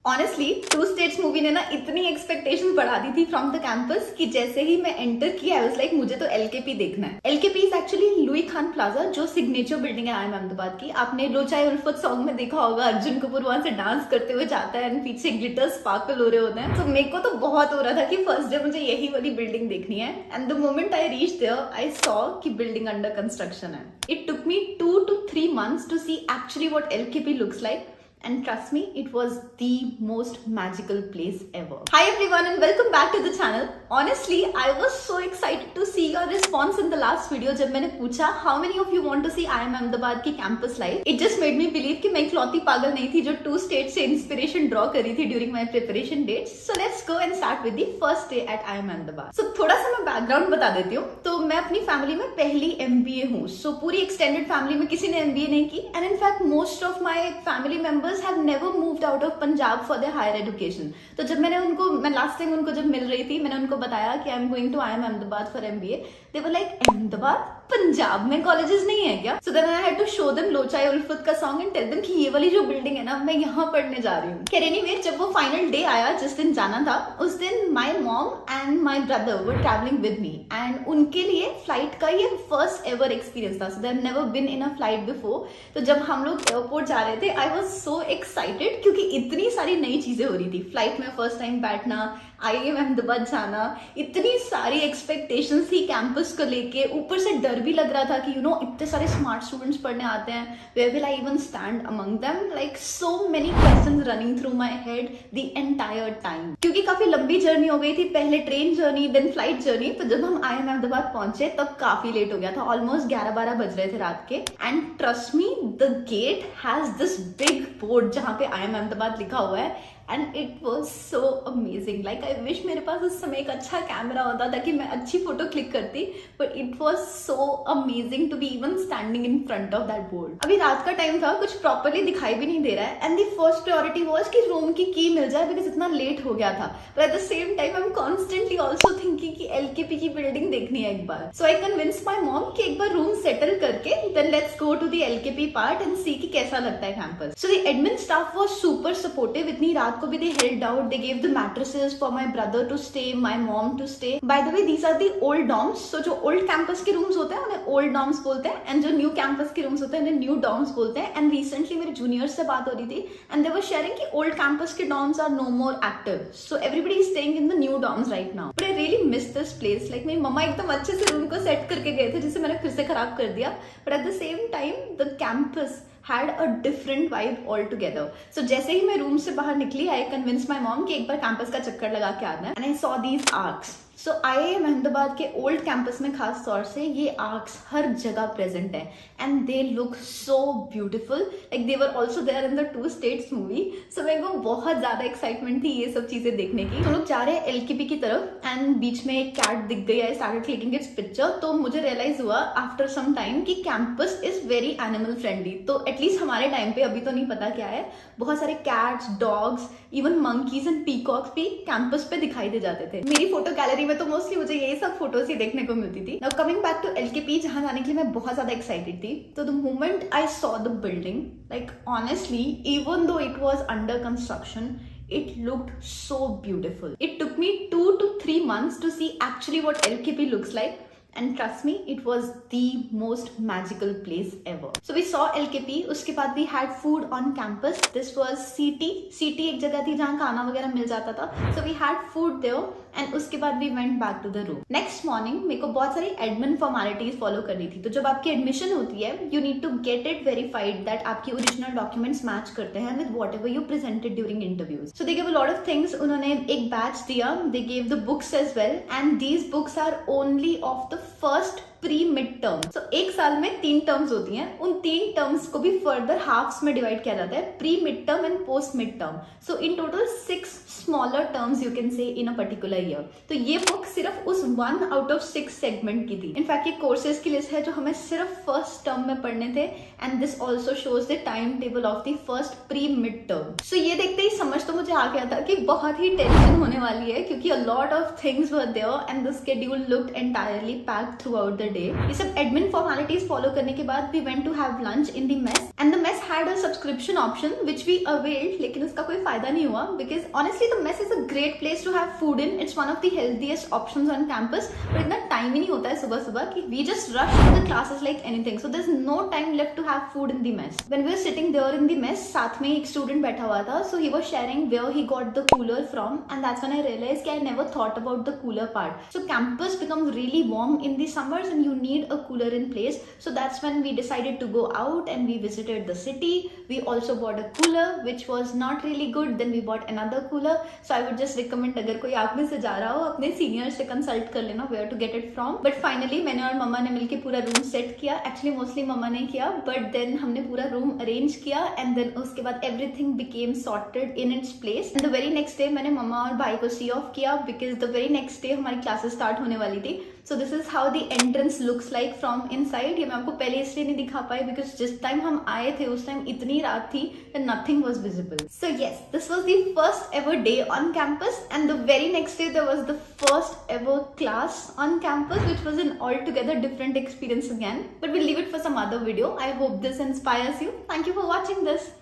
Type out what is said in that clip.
Honestly to states movie ने ना इतनी एक्सपेक्टेशन बढ़ा दी थी फ्रॉम द कैंपस कि जैसे ही मैं एंटर किया आई वाज लाइक मुझे तो एलकेपी देखना है। LKP is actually Louis Khan plaza, जो सिग्नेचर बिल्डिंग है IIM अहमदाबाद की। आपने लो चाहे उल्फत सॉन्ग में देखा होगा, अर्जुन कपूर वहां से डांस करते हुए जाता है एंड पीछे ग्लिटर स्पार्कल हो रहे होते हैं। तो मेरे को तो बहुत हो रहा था कि फर्स्ट डे मुझे यही वाली बिल्डिंग देखनी है। And the moment I reach there I saw कि बिल्डिंग अंडर कंस्ट्रक्शन है। It took me 2 to 3 months to see actually what LKP looks like. And trust me, it was the most magical place ever. Hi everyone and welcome back to the channel. Honestly, I was so excited to see your response in the last video जब मैंने पूछा how many of you want to see IIM Ahmedabad की campus life. It just made me believe कि मैं इकलौती पागल नहीं थी जो 2 states से inspiration draw करी थी during my preparation dates. So let's go and start with the first day at IIM Ahmedabad. So थोड़ा सा मैं background बता देती हूँ। तो मैं अपनी family में पहली MBA हूँ. So पूरी extended family में किसी ने MBA नहीं की. And in fact most of my family members have never moved out of Punjab for their higher education. तो जब मैं लास्ट टाइम उनको जब मिल रही थी, मैंने उनको बताया कि I am going to IIM Ahmedabad for MBA. They were like, Ahmedabad Punjab में कॉलेजेस नहीं है क्या? So then I had to show them लो चाहे उल्फत का सॉन्ग and tell them कि ये वाली जो बिल्डिंग है ना, मैं यहाँ पढ़ने जा रही हूँ। खैर एनीवे, जब वो फाइनल डे आया जिस दिन जाना था, उस दिन my mom and my brother were travelling with me and उनके लिए फ्लाइट का ये फर्स्ट एवर एक्सपीरियंस था. So they had never been in a flight before. तो जब हम लोग एयरपोर्ट जा रहे थे, आई वॉज सो एक्साइटेड क्योंकि इतनी सारी नई चीजें हो रही थी. फ्लाइट में फर्स्ट टाइम बैठना, IIM अहमदाबाद जाना, इतनी सारी एक्सपेक्टेशंस थी कैंपस को लेके. ऊपर से डर भी लग रहा था कि इतने सारे स्मार्ट स्टूडेंट्स पढ़ने आते हैं. Where will I even stand among them? Like so many questions running through my head the entire time. क्योंकि काफी लंबी जर्नी हो गई थी, पहले train journey then flight journey. तो जब हम IIM अहमदाबाद पहुंचे तब काफी लेट हो गया था. ऑलमोस्ट 11-12 बज रहे थे रात के. And trust me, the gate has this big board जहां पे IIM अहमदाबाद लिखा हुआ है. And it was so amazing. Like I wish मेरे पास उस समय एक अच्छा कैमरा होता ताकि मैं अच्छी फोटो क्लिक करती. But it was so amazing to be even standing in front of that board. अभी रात का टाइम था, कुछ प्रॉपरली दिखाई भी नहीं दे रहा है. And the first priority was कि रूम की की मिल जाए बिकॉज इतना लेट हो गया था. But at the same time I am constantly also thinking कि LKP की बिल्डिंग देखनी है एक बार. सो आई कन्विंस माई मॉम कि एक बार रूम सेटल करके then let's go to the LKP part and see कि कैसा लगता है campus. So the admin staff was super supportive. इतनी रात को भी they held out. They gave the mattresses for my brother to stay, my mom to stay. By the way, these are the old dorms. So जो old campus के rooms होते हैं उन्हें old dorms बोलते हैं and जो new campus के rooms होते हैं उन्हें new dorms बोलते हैं. And recently मेरे juniors से बात हो रही थी and they were sharing कि old campus के dorms are no more active. So everybody is staying in the new dorms right now. But I really miss this place. Like मेरी मम्मा एकदम अच्छे से रूम को सेट करके गए थे जिसे मैंने फिर से खराब कर दिया. But at the same time, the campus had a different vibe altogether. So जैसे ही मैं रूम से बाहर निकली, I convinced my mom कि एक बार कैंपस का चक्कर लगा के आना है. And I saw these arcs. So IIM Ahmedabad के ओल्ड कैंपस में खास तौर से ये आर्क्स हर जगह प्रेजेंट है and they look so beautiful. Like they were also there in the 2 states movie. So मेरे को बहुत ज्यादा एक्साइटमेंट थी ये सब चीजें देखने की. हम लोग जा रहे हैं LKP की तरफ एंड बीच में एक कैट दिख गई. I started clicking it's picture. तो मुझे रियलाइज हुआ आफ्टर सम टाइम कि campus is very animal friendly. तो एटलीस्ट हमारे टाइम पे, अभी तो नहीं पता क्या है, बहुत सारे cats, dogs, even monkeys and peacocks भी कैंपस पे दिखाई दे जाते थे. मेरी फोटो गैलरी में तो मोस्टली मुझे यही सब फोटोज ही देखने को मिलती थी. Now coming back to LKP जहां जाने के लिए मैं बहुत ज्यादा एक्साइटेड थी. तो the moment I saw the building, like honestly even though it was under construction, it looked so beautiful. It took me 2 to 3 months to see actually what LKP looks like. And trust me, it was the most magical place ever. So we saw LKP. उसके बाद we had food on campus. This was CT. CT एक जगह थी जहाँ खाना वगैरह मिल जाता था. So we had food there. And उसके बाद we went back to the room. Next morning मेरे को बहुत सारी admin formalities follow करनी थी. तो जब आपकी admission होती है, you need to get it verified that आपकी original documents match करते हैं with whatever you presented during interviews. So they gave a lot of things. उन्होंने एक batch दिया. They gave the books as well. And these books are only of the first pre-mid term. So एक साल में 3 terms होती हैं. उन 3 terms को भी फर्दर हाफ्स में डिवाइड किया जाता है, pre-mid term and post-mid term. So in total 6 smaller terms you can say in a particular year. तो ये बुक सिर्फ उस 1 out of 6 सेगमेंट की थी. इनफैक्ट ये कोर्सेज की लिस्ट है जो हमें सिर्फ फर्स्ट टर्म में पढ़ने थे. And this also shows the time table of the first pre mid term. सो ये देखते ही समझ तो मुझे आ गया था कि बहुत ही टेंशन होने वाली है क्योंकि a lot of things were there and the schedule looked entirely packed throughout the day. ये सब एडमिन फॉर्मेलिटीज फॉलो करने के बाद we went to have lunch in the mess and the mess had a subscription option which we availed, लेकिन उसका कोई फायदा नहीं हुआ because honestly the mess is a great place to have food in. It's one of the healthiest options on campus, but इतना time ही नहीं होता है सुबह सुबह कि we just rush the classes like anything, so there is no time left to have food in the mess. When we were sitting there in the mess, साथ में एक स्टूडेंट बैठा हुआ था, so he was sharing where he got the cooler from and that's when I realised कि I never thought about the cooler part. So campus becomes really warm in the summers and you need a cooler in place, so that's when we decided to go out and we visited the city. We also bought a cooler which was not really good, then we bought another cooler. So I would just recommend अगर कोई आप में से जा रहा हो अपने senior से कंसल्ट कर लेना where to get it from. But finally मैंने और मम्मा ने मिलके पूरा रूम सेट किया, एक्चुअली मोस्टली मम्मा ने किया, बट देन हमने पूरा रूम अरेंज किया एंड देन उसके बाद everything became sorted in its place. And the very next day मैंने मम्मा और भाई को सी ऑफ किया because the very next day हमारी क्लासेस स्टार्ट होने वाली थी। So this is how the entrance looks like from inside. ये मैं आपको पहले इसलिए नहीं दिखा पाई बिकॉज जिस टाइम हम आए थे उस टाइम इतनी रात थी that nothing was visible. So yes, this was the first ever day on campus and the very next day there was the first ever class on campus, which was an altogether different experience again. But we'll leave it for some other video. I hope this inspires you. Thank you for watching this.